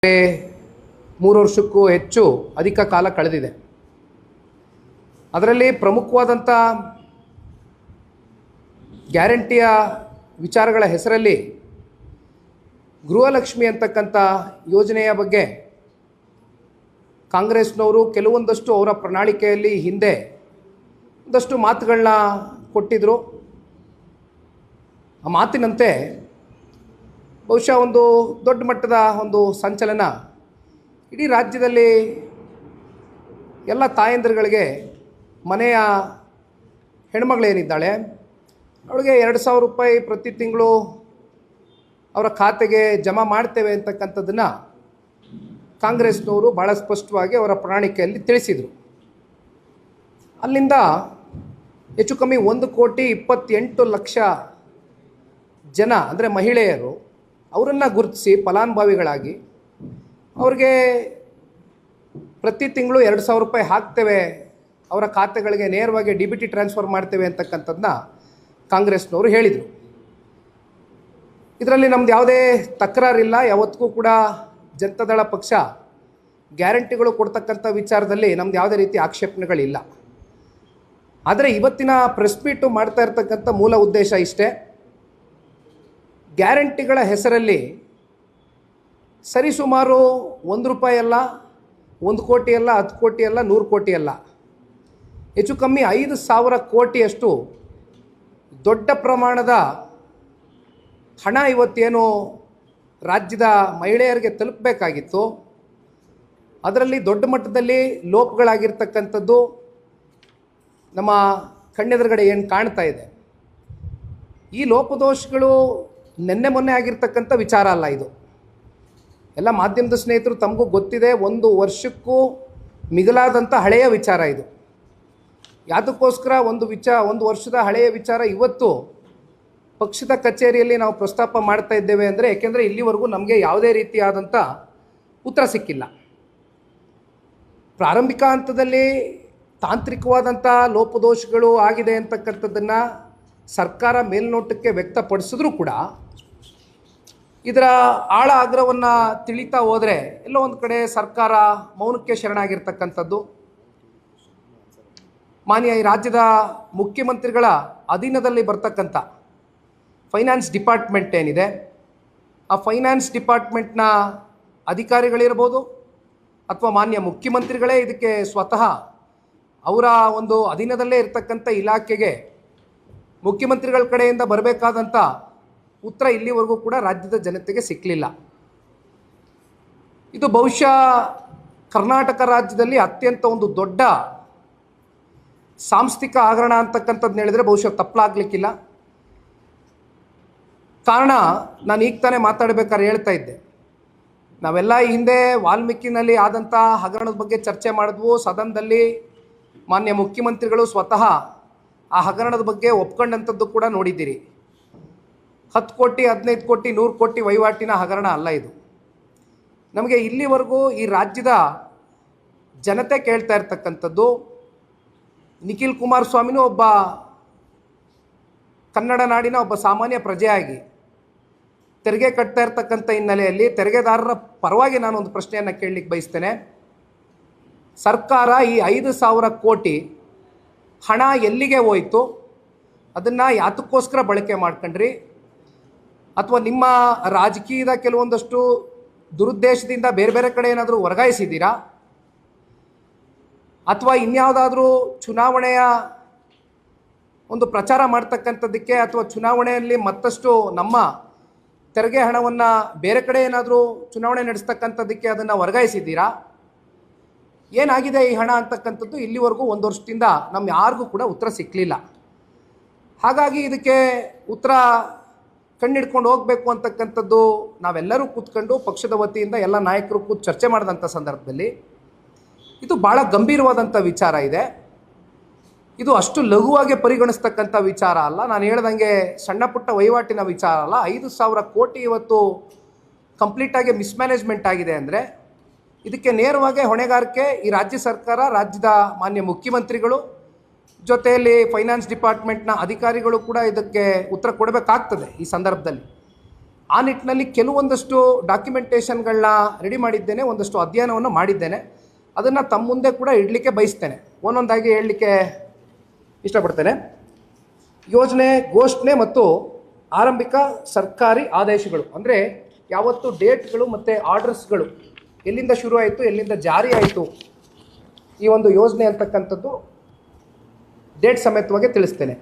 3 ವರ್ಷಕ್ಕೂ ಹೆಚ್ಚು ಅಧಿಕ ಕಾಲ ಕಳೆದಿದೆ. ಅದರಲ್ಲಿ ಪ್ರಮುಖವಾದಂಥ ಗ್ಯಾರಂಟಿಯ ವಿಚಾರಗಳ ಹೆಸರಲ್ಲಿ ಗೃಹಲಕ್ಷ್ಮಿ ಅಂತಕ್ಕಂಥ ಯೋಜನೆಯ ಬಗ್ಗೆ ಕಾಂಗ್ರೆಸ್ನವರು ಕೆಲವೊಂದಷ್ಟು ಅವರ ಪ್ರಣಾಳಿಕೆಯಲ್ಲಿ ಹಿಂದೆ ಒಂದಷ್ಟು ಮಾತುಗಳನ್ನ ಕೊಟ್ಟಿದ್ದರು. ಆ ಮಾತಿನಂತೆ ಬಹುಶಃ ಒಂದು ದೊಡ್ಡ ಮಟ್ಟದ ಒಂದು ಸಂಚಲನ ಇಡೀ ರಾಜ್ಯದಲ್ಲಿ ಎಲ್ಲ ತಾಯಂದಿರುಗಳಿಗೆ ಮನೆಯ ಹೆಣ್ಮಗಳೇನಿದ್ದಾಳೆ ಅವಳಿಗೆ 2,000 ರೂಪಾಯಿ ಪ್ರತಿ ತಿಂಗಳು ಅವರ ಖಾತೆಗೆ ಜಮಾ ಮಾಡ್ತೇವೆ ಅಂತಕ್ಕಂಥದ್ದನ್ನು ಕಾಂಗ್ರೆಸ್ನವರು ಭಾಳ ಸ್ಪಷ್ಟವಾಗಿ ಅವರ ಪ್ರಣಾಳಿಕೆಯಲ್ಲಿ ತಿಳಿಸಿದರು. ಅಲ್ಲಿಂದ ಹೆಚ್ಚು ಕಮ್ಮಿ 1,28,00,000 ಜನ ಅಂದರೆ ಮಹಿಳೆಯರು ಅವರನ್ನು ಗುರುತಿಸಿ ಫಲಾನುಭವಿಗಳಾಗಿ ಅವ್ರಿಗೆ ಪ್ರತಿ ತಿಂಗಳು 2,000 ರೂಪಾಯಿ ಹಾಕ್ತೇವೆ, ಅವರ ಖಾತೆಗಳಿಗೆ ನೇರವಾಗಿ DBT ಟ್ರಾನ್ಸ್ಫರ್ ಮಾಡ್ತೇವೆ ಅಂತಕ್ಕಂಥದ್ದನ್ನ ಕಾಂಗ್ರೆಸ್ನವರು ಹೇಳಿದರು. ಇದರಲ್ಲಿ ನಮ್ದು ಯಾವುದೇ ತಕರಾರಿಲ್ಲ. ಯಾವತ್ತಿಗೂ ಕೂಡ ಜನತಾದಳ ಪಕ್ಷ ಗ್ಯಾರಂಟಿಗಳು ಕೊಡ್ತಕ್ಕಂಥ ವಿಚಾರದಲ್ಲಿ ನಮ್ದು ಯಾವುದೇ ರೀತಿ ಆಕ್ಷೇಪಣೆಗಳಿಲ್ಲ. ಆದರೆ ಇವತ್ತಿನ ಪ್ರೆಸ್ ಮೀಟು ಮಾಡ್ತಾ ಇರ್ತಕ್ಕಂಥ ಮೂಲ ಉದ್ದೇಶ ಇಷ್ಟೇ. ಗ್ಯಾರಂಟಿಗಳ ಹೆಸರಲ್ಲಿ ಸರಿಸುಮಾರು 1 ರೂಪಾಯಿ ಅಲ್ಲ, 1 ಕೋಟಿ ಅಲ್ಲ, 10 ಕೋಟಿ ಅಲ್ಲ, 100 ಕೋಟಿ ಅಲ್ಲ, ಹೆಚ್ಚು ಕಮ್ಮಿ 5,000 ಕೋಟಿಯಷ್ಟು ದೊಡ್ಡ ಪ್ರಮಾಣದ ಹಣ ಇವತ್ತೇನು ರಾಜ್ಯದ ಮಹಿಳೆಯರಿಗೆ ತಲುಪಬೇಕಾಗಿತ್ತು ಅದರಲ್ಲಿ ದೊಡ್ಡ ಮಟ್ಟದಲ್ಲಿ ಲೋಪಗಳಾಗಿರ್ತಕ್ಕಂಥದ್ದು ನಮ್ಮ ಕಣ್ಣೆದುರುಗಡೆ ಏನು ಕಾಣ್ತಾ ಇದೆ. ಈ ಲೋಪದೋಷಗಳು ನಿನ್ನೆ ಮೊನ್ನೆ ಆಗಿರ್ತಕ್ಕಂಥ ವಿಚಾರ ಅಲ್ಲ. ಇದು ಎಲ್ಲ ಮಾಧ್ಯಮದ ಸ್ನೇಹಿತರು ತಮಗೂ ಗೊತ್ತಿದೆ. 1 ವರ್ಷಕ್ಕೂ ಮಿಗಿಲಾದಂಥ ಹಳೆಯ ವಿಚಾರ ಇದು. ಯಾವುದಕ್ಕೋಸ್ಕರ 1 ವರ್ಷದ ಹಳೆಯ ವಿಚಾರ ಇವತ್ತು ಪಕ್ಷದ ಕಚೇರಿಯಲ್ಲಿ ನಾವು ಪ್ರಸ್ತಾಪ ಮಾಡ್ತಾ ಇದ್ದೇವೆ ಅಂದರೆ ಏಕೆಂದರೆ ಇಲ್ಲಿವರೆಗೂ ನಮಗೆ ಯಾವುದೇ ರೀತಿಯಾದಂಥ ಉತ್ತರ ಸಿಕ್ಕಿಲ್ಲ. ಪ್ರಾರಂಭಿಕ ಹಂತದಲ್ಲಿ ತಾಂತ್ರಿಕವಾದಂಥ ಲೋಪದೋಷಗಳು ಆಗಿದೆ ಅಂತಕ್ಕಂಥದ್ದನ್ನು ಸರ್ಕಾರ ಮೇಲ್ನೋಟಕ್ಕೆ ವ್ಯಕ್ತಪಡಿಸಿದ್ರೂ ಕೂಡ ಇದರ ಆಳ ಆಗ್ರಹವನ್ನು ತಿಳಿತಾ ಹೋದರೆ ಎಲ್ಲೋ ಒಂದು ಕಡೆ ಸರ್ಕಾರ ಮೌನಕ್ಕೆ ಶರಣಾಗಿರ್ತಕ್ಕಂಥದ್ದು. ಮಾನ್ಯ ಈ ರಾಜ್ಯದ ಮುಖ್ಯಮಂತ್ರಿಗಳ ಅಧೀನದಲ್ಲಿ ಬರ್ತಕ್ಕಂಥ ಫೈನಾನ್ಸ್ ಡಿಪಾರ್ಟ್ಮೆಂಟ್ ಏನಿದೆ, ಆ ಫೈನಾನ್ಸ್ ಡಿಪಾರ್ಟ್ಮೆಂಟ್ನ ಅಧಿಕಾರಿಗಳಿರ್ಬೋದು ಅಥವಾ ಮಾನ್ಯ ಮುಖ್ಯಮಂತ್ರಿಗಳೇ ಇದಕ್ಕೆ ಸ್ವತಃ ಅವರ ಒಂದು ಅಧೀನದಲ್ಲೇ ಇರತಕ್ಕಂಥ ಇಲಾಖೆಗೆ ಮುಖ್ಯಮಂತ್ರಿಗಳ ಕಡೆಯಿಂದ ಬರಬೇಕಾದಂಥ ಉತ್ತರ ಇಲ್ಲಿವರೆಗೂ ಕೂಡ ರಾಜ್ಯದ ಜನತೆಗೆ ಸಿಕ್ಕಲಿಲ್ಲ. ಇದು ಬಹುಶಃ ಕರ್ನಾಟಕ ರಾಜ್ಯದಲ್ಲಿ ಅತ್ಯಂತ ಒಂದು ದೊಡ್ಡ ಸಾಂಸ್ಥಿಕ ಹಗರಣ ಅಂತಕ್ಕಂಥದ್ದನ್ನ ಹೇಳಿದ್ರೆ ಬಹುಶಃ ತಪ್ಪಲಾಗಲಿಕ್ಕಿಲ್ಲ. ಕಾರಣ ನಾನು ಈಗ ತಾನೇ ಮಾತಾಡಬೇಕಾದ್ರೆ ಹೇಳ್ತಾ ಇದ್ದೆ, ನಾವೆಲ್ಲ ಈ ಹಿಂದೆ ವಾಲ್ಮೀಕಿನಲ್ಲಿ ಆದಂಥ ಹಗರಣದ ಬಗ್ಗೆ ಚರ್ಚೆ ಮಾಡಿದ್ವು. ಸದನದಲ್ಲಿ ಮಾನ್ಯ ಮುಖ್ಯಮಂತ್ರಿಗಳು ಸ್ವತಃ ಆ ಹಗರಣದ ಬಗ್ಗೆ ಒಪ್ಕೊಂಡಂಥದ್ದು ಕೂಡ ನೋಡಿದ್ದೀರಿ. 10 ಕೋಟಿ, 15 ಕೋಟಿ, 100 ಕೋಟಿ ವಹಿವಾಟಿನ ಹಗರಣ ಅಲ್ಲ ಇದು. ನಮಗೆ ಇಲ್ಲಿವರೆಗೂ ಈ ರಾಜ್ಯದ ಜನತೆ ಕೇಳ್ತಾ ಇರ್ತಕ್ಕಂಥದ್ದು, ನಿಖಿಲ್ ಕುಮಾರಸ್ವಾಮಿನೂ ಒಬ್ಬ ಕನ್ನಡ ನಾಡಿನ ಒಬ್ಬ ಸಾಮಾನ್ಯ ಪ್ರಜೆಯಾಗಿ ತೆರಿಗೆ ಕಟ್ತಾ ಇರ್ತಕ್ಕಂಥ ಹಿನ್ನೆಲೆಯಲ್ಲಿ ತೆರಿಗೆದಾರರ ಪರವಾಗಿ ನಾನು ಒಂದು ಪ್ರಶ್ನೆಯನ್ನು ಕೇಳಲಿಕ್ಕೆ ಬಯಸ್ತೇನೆ. ಸರ್ಕಾರ ಈ 5,000 ಕೋಟಿ ಹಣ ಎಲ್ಲಿಗೆ ಹೋಯಿತು? ಅದನ್ನು ಯಾತಕ್ಕೋಸ್ಕರ ಬಳಕೆ ಮಾಡ್ಕೊಂಡ್ರಿ? ಅಥವಾ ನಿಮ್ಮ ರಾಜಕೀಯದ ಕೆಲವೊಂದಷ್ಟು ದುರುದ್ದೇಶದಿಂದ ಬೇರೆ ಬೇರೆ ಕಡೆ ಏನಾದರೂ ವರ್ಗಾಯಿಸಿದ್ದೀರಾ? ಅಥವಾ ಇನ್ಯಾವುದಾದ್ರೂ ಚುನಾವಣೆಯ ಒಂದು ಪ್ರಚಾರ ಮಾಡ್ತಕ್ಕಂಥದ್ದಕ್ಕೆ ಅಥವಾ ಚುನಾವಣೆಯಲ್ಲಿ ಮತ್ತಷ್ಟು ನಮ್ಮ ತೆರಿಗೆ ಹಣವನ್ನು ಬೇರೆ ಕಡೆ ಏನಾದರೂ ಚುನಾವಣೆ ನಡೆಸ್ತಕ್ಕಂಥದ್ದಕ್ಕೆ ಅದನ್ನು ವರ್ಗಾಯಿಸಿದ್ದೀರಾ? ಏನಾಗಿದೆ ಈ ಹಣ ಅಂತಕ್ಕಂಥದ್ದು ಇಲ್ಲಿವರೆಗೂ 1 ವರ್ಷದಿಂದ ನಮ್ಮ ಯಾರಿಗೂ ಕೂಡ ಉತ್ತರ ಸಿಕ್ಕಲಿಲ್ಲ. ಹಾಗಾಗಿ ಇದಕ್ಕೆ ಉತ್ತರ ಕಣ್ಣಿಡ್ಕೊಂಡು ಹೋಗಬೇಕು ಅಂತಕ್ಕಂಥದ್ದು ನಾವೆಲ್ಲರೂ ಕೂತ್ಕೊಂಡು ಪಕ್ಷದ ವತಿಯಿಂದ ಎಲ್ಲ ನಾಯಕರು ಕೂತು ಚರ್ಚೆ ಮಾಡಿದಂಥ ಸಂದರ್ಭದಲ್ಲಿ ಇದು ಭಾಳ ಗಂಭೀರವಾದಂಥ ವಿಚಾರ ಇದೆ. ಇದು ಅಷ್ಟು ಲಘುವಾಗಿ ಪರಿಗಣಿಸ್ತಕ್ಕಂಥ ವಿಚಾರ ಅಲ್ಲ. ನಾನು ಹೇಳ್ದಂಗೆ ಸಣ್ಣ ಪುಟ್ಟ ವಹಿವಾಟಿನ ವಿಚಾರ ಅಲ್ಲ. 5,000 ಕೋಟಿ ಇವತ್ತು ಕಂಪ್ಲೀಟಾಗಿ ಮಿಸ್ಮ್ಯಾನೇಜ್ಮೆಂಟ್ ಆಗಿದೆ ಅಂದರೆ ಇದಕ್ಕೆ ನೇರವಾಗಿ ಹೊಣೆಗಾರಿಕೆ ಈ ರಾಜ್ಯ ಸರ್ಕಾರ, ರಾಜ್ಯದ ಮಾನ್ಯ ಮುಖ್ಯಮಂತ್ರಿಗಳು, ಜೊತೆಯಲ್ಲಿ ಫೈನಾನ್ಸ್ ಡಿಪಾರ್ಟ್ಮೆಂಟ್ನ ಅಧಿಕಾರಿಗಳು ಕೂಡ ಇದಕ್ಕೆ ಉತ್ತರ ಕೊಡಬೇಕಾಗ್ತದೆ ಈ ಸಂದರ್ಭದಲ್ಲಿ. ಆ ನಿಟ್ಟಿನಲ್ಲಿ ಕೆಲವೊಂದಷ್ಟು ಡಾಕ್ಯುಮೆಂಟೇಷನ್ಗಳನ್ನ ರೆಡಿ ಮಾಡಿದ್ದೇನೆ, ಒಂದಷ್ಟು ಅಧ್ಯಯನವನ್ನು ಮಾಡಿದ್ದೇನೆ. ಅದನ್ನು ತಮ್ಮ ಮುಂದೆ ಕೂಡ ಇಡಲಿಕ್ಕೆ ಬಯಸ್ತೇನೆ. ಒಂದೊಂದಾಗಿ ಹೇಳಲಿಕ್ಕೆ ಇಷ್ಟಪಡ್ತೇನೆ. ಯೋಜನೆ ಘೋಷಣೆ ಮತ್ತು ಆರಂಭಿಕ ಸರ್ಕಾರಿ ಆದೇಶಗಳು ಅಂದರೆ ಯಾವತ್ತು ಡೇಟ್ಗಳು ಮತ್ತು ಆರ್ಡರ್ಸ್ಗಳು ಎಲ್ಲಿಂದ ಶುರು ಆಯಿತು, ಎಲ್ಲಿಂದ ಜಾರಿ ಆಯಿತು ಈ ಒಂದು ಯೋಜನೆ ಅಂತಕ್ಕಂಥದ್ದು ಡೇಟ್ ಸಮೇತವಾಗಿ ತಿಳಿಸ್ತೇನೆ.